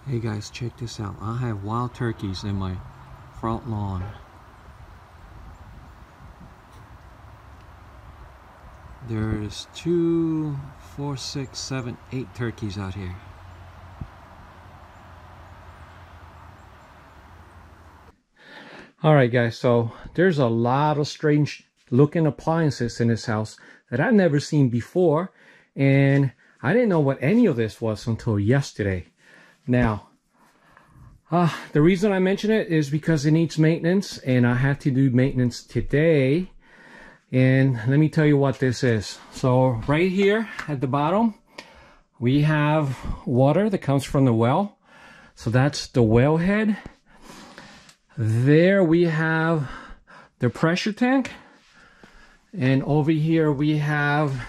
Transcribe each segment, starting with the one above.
Hey guys, check this out. I have wild turkeys in my front lawn. There's 2, 4, 6, 7, 8 turkeys out here. Alright guys, so there's a lot of strange looking appliances in this house that I've never seen before, and I didn't know what any of this was until yesterday. Now, the reason I mention it is because it needs maintenance, and I had to do maintenance today. And let me tell you what this is. So right here at the bottom, we have water that comes from the well. So that's the well head. There we have the pressure tank. And over here we have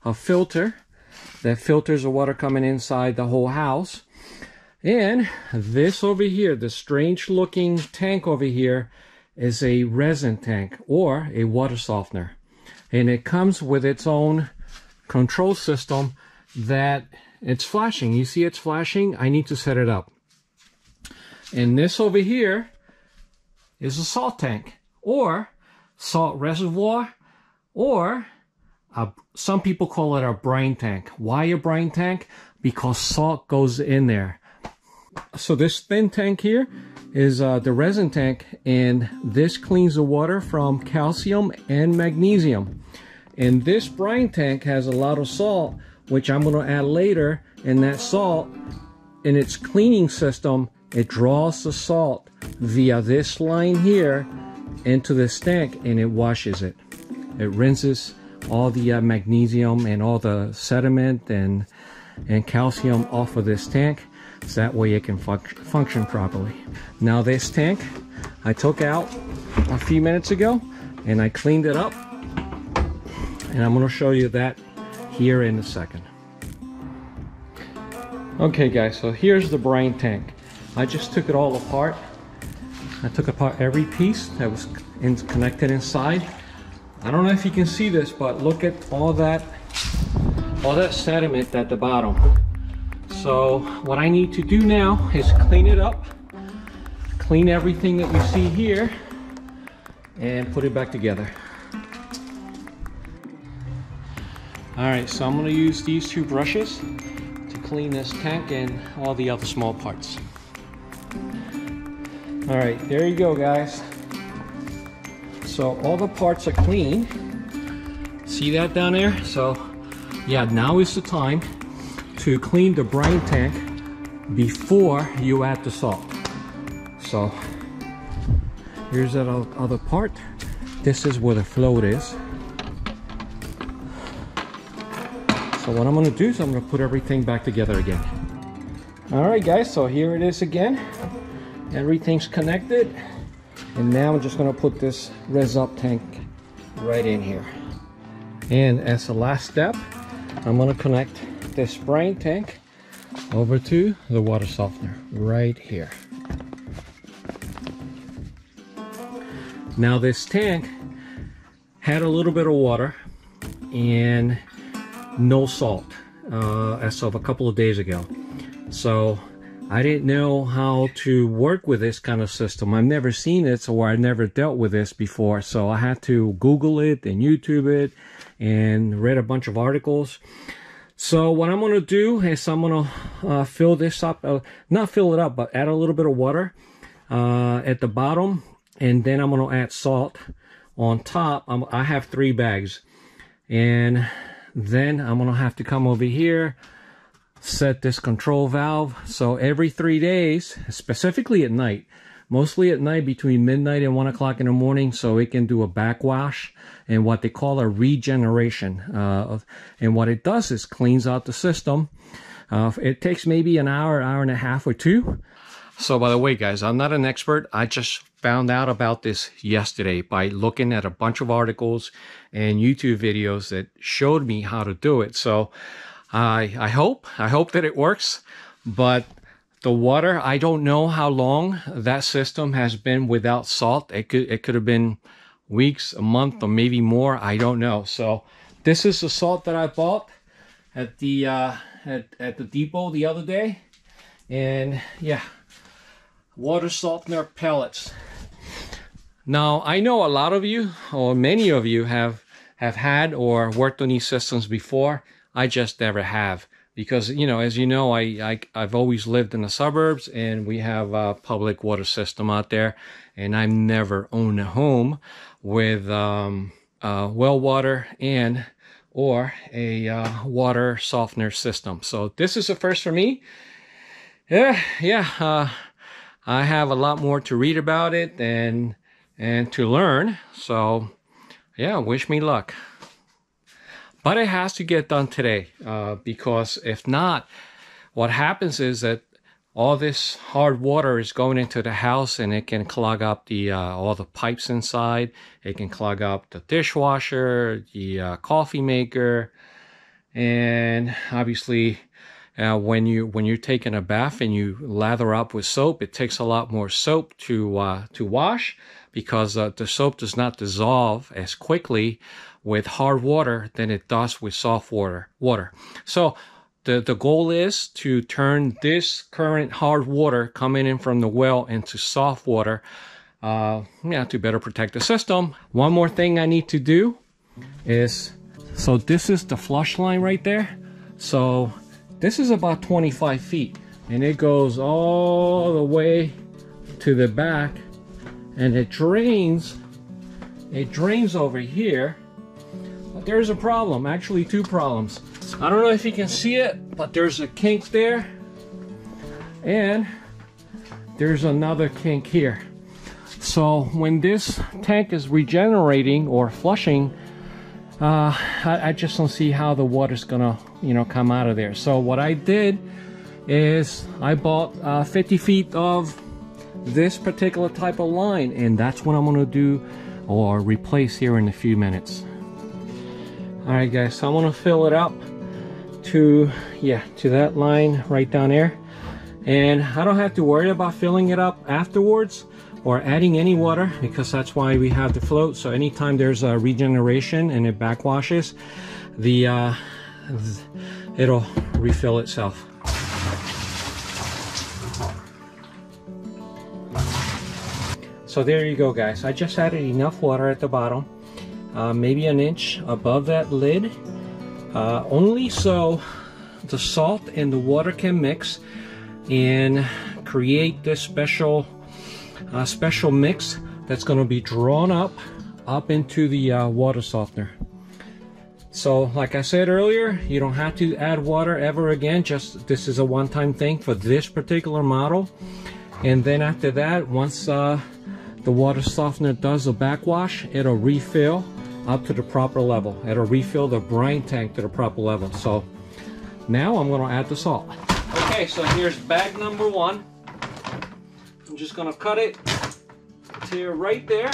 a filter that filters the water coming inside the whole house. And this over here, the strange looking tank over here, is a resin tank or a water softener. And it comes with its own control system that it's flashing. You see it's flashing? I need to set it up. And this over here is a salt tank or salt reservoir, or some people call it a brine tank. Why a brine tank? Because salt goes in there. So this thin tank here is the resin tank, and this cleans the water from calcium and magnesium. And this brine tank has a lot of salt, which I'm going to add later. And that salt, in its cleaning system, it draws the salt via this line here into this tank, and it washes it. It rinses all the magnesium and all the sediment and calcium off of this tank, so that way it can function properly. Now this tank I took out a few minutes ago and I cleaned it up, and I'm going to show you that here in a second. Okay guys, so here's the brine tank. I just took it all apart. I took apart every piece that was connected inside. I don't know if you can see this, but look at all that sediment at the bottom. So what I need to do now is clean it up, clean everything that you see here, and put it back together. Alright, so I'm going to use these 2 brushes to clean this tank and all the other small parts. Alright, there you go guys. So all the parts are clean. See that down there? So yeah, now is the time to clean the brine tank before you add the salt. So here's that other part. This is where the float is. So what I'm going to do is I'm going to put everything back together again. Alright guys, so here it is again. Everything's connected. And now I'm just going to put this Resin tank right in here. And as the last step, I'm going to connect this brine tank over to the water softener right here. Now this tank had a little bit of water and no salt as of a couple of days ago. So I didn't know how to work with this kind of system. I've never seen it, or I never dealt with this before. So I had to Google it and YouTube it and read a bunch of articles. So what I'm going to do is I'm going to fill this up, not fill it up, but add a little bit of water at the bottom. And then I'm going to add salt on top. I have 3 bags. And then I'm going to have to come over here, set this control valve. So every 3 days, specifically at night, mostly at night between midnight and 1 o'clock in the morning, so it can do a backwash and what they call a regeneration. And what it does is cleans out the system. It takes maybe an hour, hour and a half or 2. So by the way guys, I'm not an expert. I just found out about this yesterday by looking at a bunch of articles and YouTube videos that showed me how to do it. So I hope that it works. But the water, I don't know how long that system has been without salt. It could have been weeks, a month, or maybe more. I don't know. So this is the salt that I bought at the depot the other day. And yeah, water softener pellets. Now, I know a lot of you, or many of you, have had or worked on these systems before. I just never have, because, you know, as you know, I've always lived in the suburbs, and we have a public water system out there, and I've never owned a home with well water or a water softener system. So this is a first for me. I have a lot more to read about it and to learn. So yeah, wish me luck. But it has to get done today, because if not, what happens is that all this hard water is going into the house, and it can clog up the all the pipes inside. It can clog up the dishwasher, the coffee maker, and obviously when you're taking a bath and you lather up with soap, it takes a lot more soap to wash, because the soap does not dissolve as quickly with hard water than it does with soft water. So the goal is to turn this current hard water coming in from the well into soft water, to better protect the system. One more thing I need to do is, so this is the flush line right there. So this is about 25 feet, and it goes all the way to the back, and it drains over here. But there's a problem, actually two problems. I don't know if you can see it, but there's a kink there, and there's another kink here. So when this tank is regenerating or flushing, I just don't see how the water's gonna, come out of there. So what I did is I bought 50 feet of this particular type of line, and that's what I'm gonna do or replace here in a few minutes. All right, guys, so I'm gonna fill it up to that line right down there, and I don't have to worry about filling it up afterwards or adding any water, because that's why we have the float. So anytime there's a regeneration and it backwashes, it'll refill itself. So there you go, guys. I just added enough water at the bottom, maybe an inch above that lid, only so the salt and the water can mix and create this special mix that's going to be drawn up into the water softener. So like I said earlier, you don't have to add water ever again. Just this is a one-time thing for this particular model, and then after that, once the water softener does a backwash, it'll refill up to the proper level. It'll refill the brine tank to the proper level. So now I'm going to add the salt. Okay, so here's bag number one. I'm just going to cut it to right there.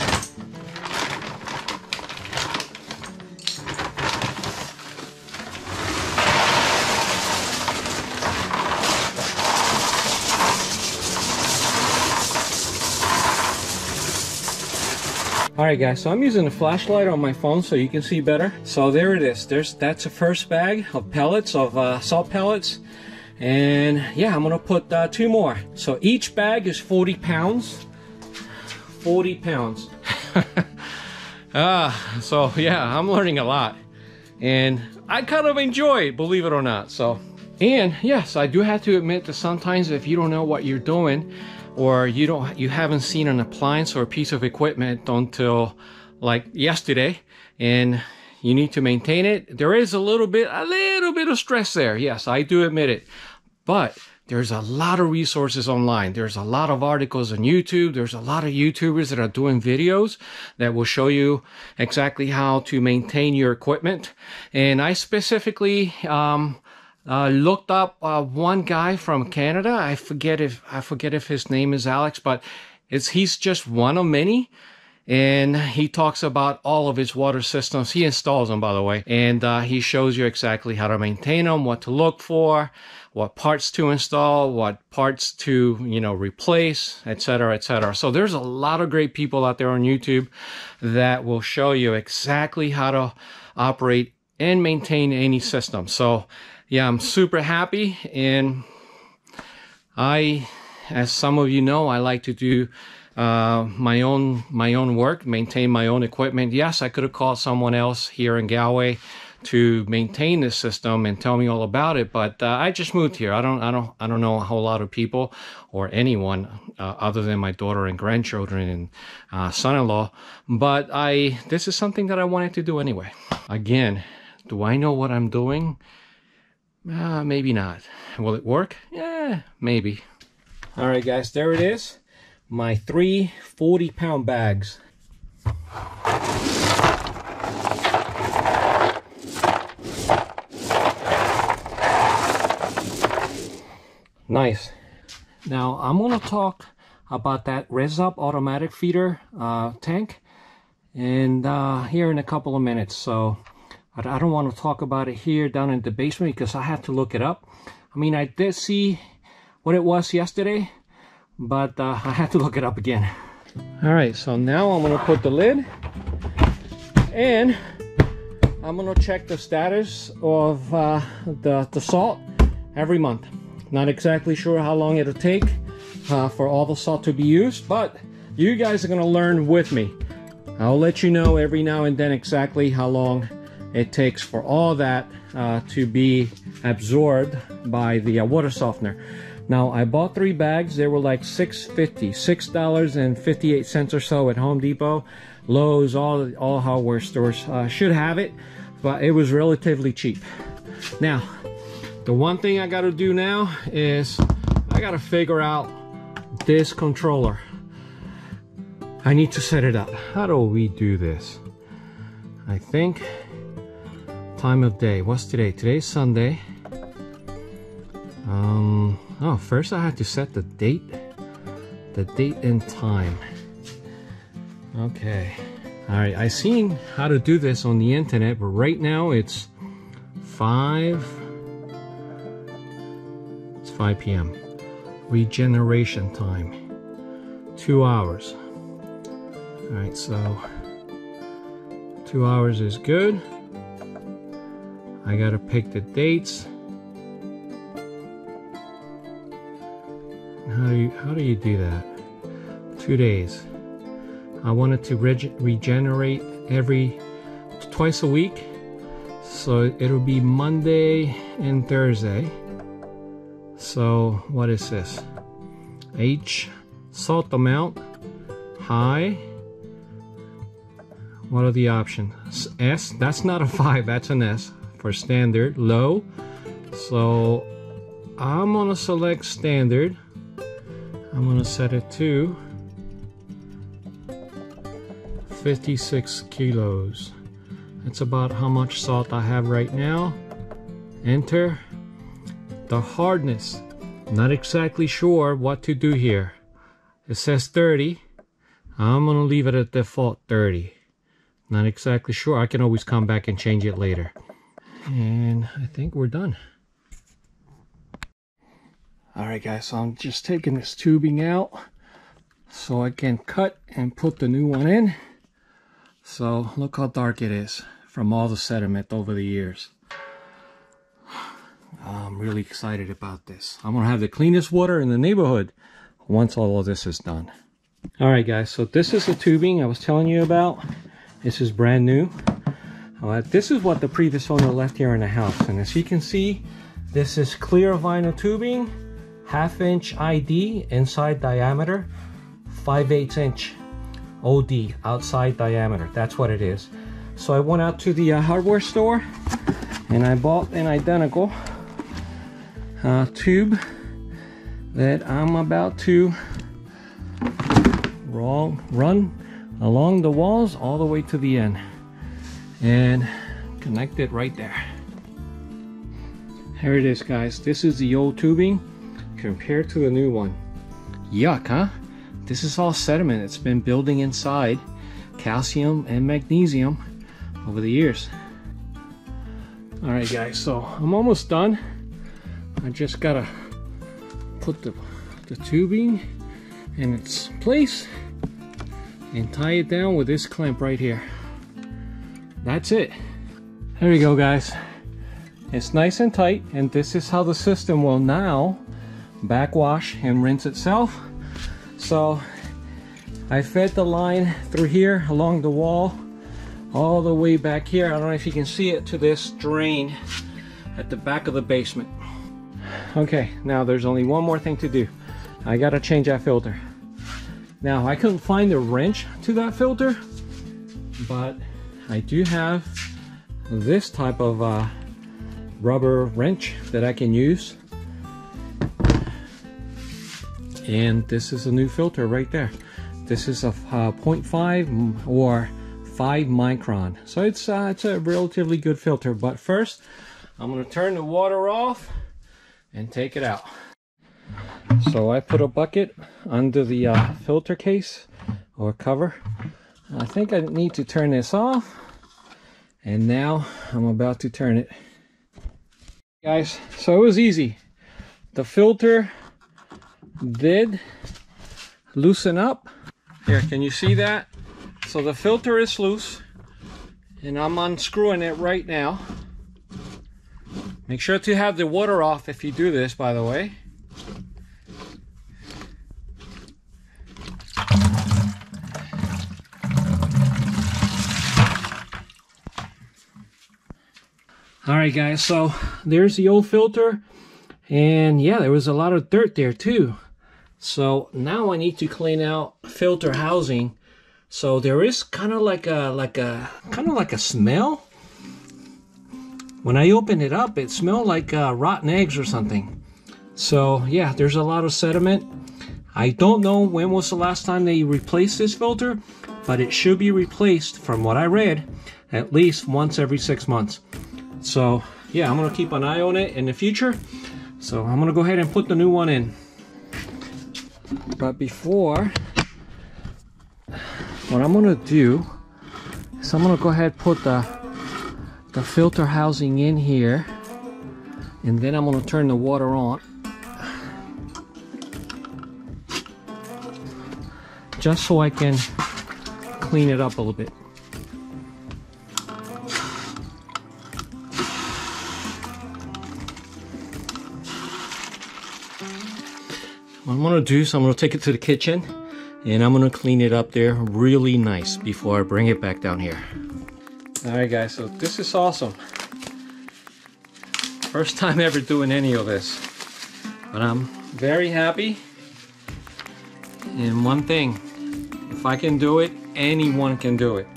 Alright guys, so I'm using a flashlight on my phone so you can see better. So there it is. That's the first bag of pellets, of salt pellets. And yeah, I'm gonna put 2 more. So each bag is 40 pounds. 40 pounds. So yeah, I'm learning a lot. And I kind of enjoy it, believe it or not. So, and yes, I do have to admit that sometimes if you don't know what you're doing, or you haven't seen an appliance or a piece of equipment until like yesterday, and you need to maintain it, there is a little bit of stress there. Yes, I do admit it. But there's a lot of resources online. There's a lot of articles on YouTube. There's a lot of YouTubers that are doing videos that will show you exactly how to maintain your equipment. And I specifically looked up one guy from Canada. I forget if his name is Alex, but he's just one of many. And he talks about all of his water systems. He installs them, by the way. And he shows you exactly how to maintain them, what to look for, what parts to install, what parts to, replace, etc., etc. So there's a lot of great people out there on YouTube that will show you exactly how to operate and maintain any system. So yeah, I'm super happy, and As some of you know, I like to do my own work, maintain my own equipment. Yes, I could have called someone else here in Galway to maintain this system and tell me all about it, but I just moved here. I don't know a whole lot of people or anyone other than my daughter and grandchildren and son-in-law. But this is something that I wanted to do anyway. Again, do I know what I'm doing? Maybe not. Will it work? Yeah, maybe. All right, guys, there it is. My 3 40-pound bags. Nice. Now I'm going to talk about that Resin automatic feeder tank, and here in a couple of minutes. So I don't want to talk about it here down in the basement because I had to look it up. I mean, I did see what it was yesterday, but I had to look it up again. All right, so now I'm going to put the lid, and I'm going to check the status of the salt every month. Not exactly sure how long it'll take for all the salt to be used, but you guys are going to learn with me. I'll let you know every now and then exactly how long it takes for all that to be absorbed by the water softener. Now, I bought 3 bags. They were like $6.58 or so at Home Depot, Lowe's, all hardware stores should have it, but it was relatively cheap. Now, the one thing I got to do now is I got to figure out this controller. I need to set it up. How do we do this? I think time of day. What's today? Today's Sunday. Oh, first I had to set the date and time. Okay. All right. I seen how to do this on the internet, but right now it's 5 p.m. Regeneration time, 2 hours. All right, so 2 hours is good. I gotta pick the dates. How do you do that? 2 days. I want it to regenerate twice a week, so it'll be Monday and Thursday. So what is this? H, salt amount, high. What are the options? S, that's not a 5, that's an S for standard. Low, so I'm gonna select standard. I'm gonna set it to 56 kilos. That's about how much salt I have right now. Enter. The hardness, not exactly sure what to do here. It says 30. I'm gonna leave it at default 30. Not exactly sure. I can always come back and change it later. And I think we're done. All right, guys, so I'm just taking this tubing out so I can cut and put the new one in. So look how dark it is from all the sediment over the years. I'm really excited about this. I'm gonna have the cleanest water in the neighborhood once all of this is done. All right, guys, so this is the tubing I was telling you about. This is brand new. This is what the previous owner left here in the house, and as you can see, this is clear vinyl tubing, 1/2 inch ID inside diameter, 5/8 inch OD outside diameter. That's what it is. So I went out to the hardware store and I bought an identical tube that I'm about to run along the walls all the way to the end and connect it right there. Here it is, guys. This is the old tubing compared to the new one. Yuck, huh? This is all sediment. It's been building inside, calcium and magnesium over the years. All right, guys, so I'm almost done. I just gotta put the tubing in its place and tie it down with this clamp right here. That's it. There you go, guys. It's nice and tight, and this is how the system will now backwash and rinse itself. So I fed the line through here along the wall all the way back here. I don't know if you can see it, to this drain at the back of the basement. Okay, now there's only one more thing to do. I gotta change that filter. Now I couldn't find the wrench to that filter, but I do have this type of rubber wrench that I can use. And this is a new filter right there. This is a 0.5 or 5 micron. So it's a relatively good filter. But first, I'm going to turn the water off and take it out. So I put a bucket under the filter case or cover. I think I need to turn this off. And now I'm about to turn it. Guys, so it was easy. The filter did loosen up. Here, can you see that? So the filter is loose, and I'm unscrewing it right now. Make sure to have the water off if you do this, by the way. Alright guys, so there's the old filter, and yeah, there was a lot of dirt there too. So now I need to clean out filter housing. So there is kind of like a smell. When I opened it up, it smelled like rotten eggs or something. So yeah, there's a lot of sediment. I don't know when was the last time they replaced this filter, but it should be replaced, from what I read, at least once every 6 months. So yeah, I'm gonna keep an eye on it in the future. So I'm gonna go ahead and put the new one in. But before, what I'm gonna do is I'm gonna go ahead and put the filter housing in here, and then I'm gonna turn the water on, just so I can clean it up a little bit. What I'm gonna do is I'm gonna take it to the kitchen, and I'm gonna clean it up there really nice before I bring it back down here. Alright guys, so this is awesome. First time ever doing any of this, but I'm very happy. And one thing, if I can do it, anyone can do it.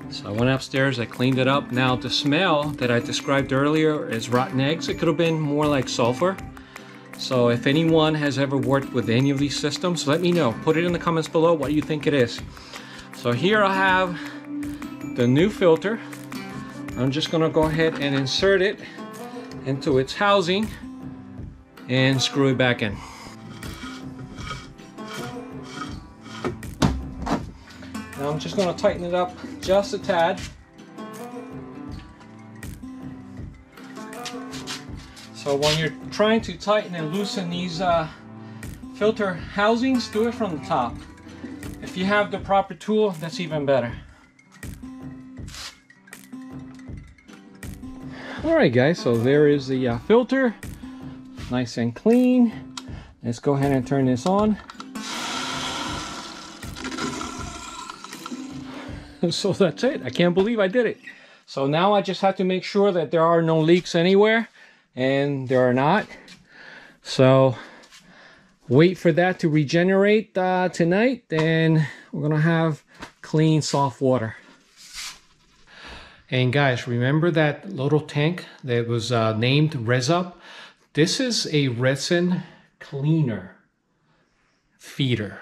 So I went upstairs, I cleaned it up. Now the smell that I described earlier is rotten eggs. It could have been more like sulfur. So if anyone has ever worked with any of these systems, let me know. Put it in the comments below what you think it is. So here I have the new filter. I'm just gonna go ahead and insert it into its housing and screw it back in. Now I'm just gonna tighten it up just a tad. So when you're trying to tighten and loosen these filter housings, do it from the top. If you have the proper tool, that's even better. Alright guys, so there is the filter, nice and clean. Let's go ahead and turn this on. So that's it. I can't believe I did it. So now I just have to make sure that there are no leaks anywhere. And there are not. So wait for that to regenerate tonight, and we're gonna have clean soft water. And guys, remember that little tank that was named Resup? This is a resin cleaner feeder,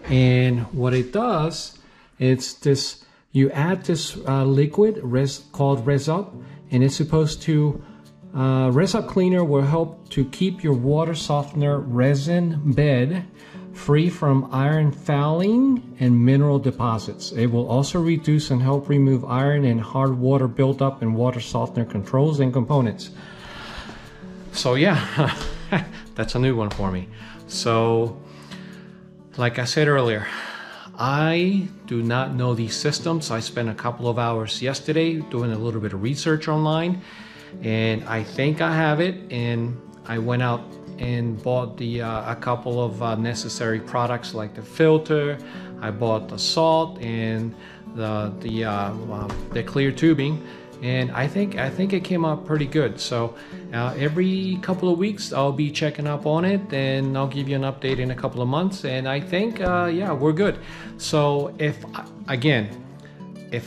and what it does, it's this, you add this liquid called Resup, and it's supposed to Resup cleaner will help to keep your water softener resin bed free from iron fouling and mineral deposits. It will also reduce and help remove iron and hard water buildup in water softener controls and components. So yeah, that's a new one for me. So like I said earlier, I do not know these systems. I spent a couple of hours yesterday doing a little bit of research online, and I think I have it, and I went out and bought the a couple of necessary products like the filter. I bought the salt and the clear tubing, and I think it came out pretty good. So every couple of weeks I'll be checking up on it, and I'll give you an update in a couple of months. And I think yeah, we're good. So if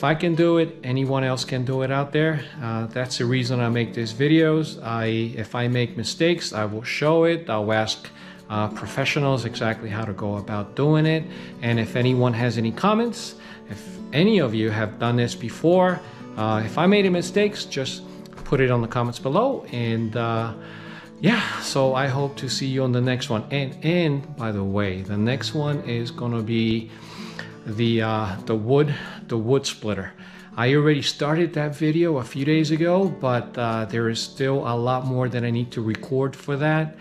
I can do it, anyone else can do it out there. That's the reason I make these videos. If I make mistakes, I will show it. I'll ask professionals exactly how to go about doing it. And if anyone has any comments, if any of you have done this before, if I made any mistakes, just put it on the comments below. And yeah, so I hope to see you on the next one. And by the way, the next one is gonna be the wood splitter. I already started that video a few days ago, but there is still a lot more that I need to record for that,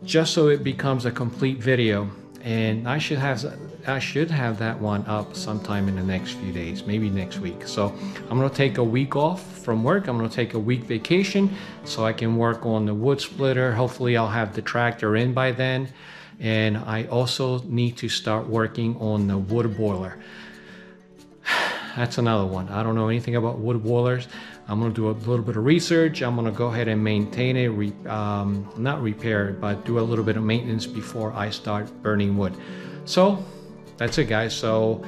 just so it becomes a complete video. And I should have that one up sometime in the next few days, maybe next week. So I'm gonna take a week off from work. I'm gonna take a week vacation so I can work on the wood splitter. Hopefully I'll have the tractor in by then. And I also need to start working on the wood boiler. That's another one. I don't know anything about wood boilers. I'm gonna do a little bit of research. I'm gonna go ahead and maintain it, not repair it, but do a little bit of maintenance before I start burning wood. So that's it, guys. So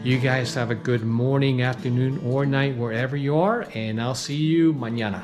you guys have a good morning, afternoon, or night, wherever you are, and I'll see you mañana.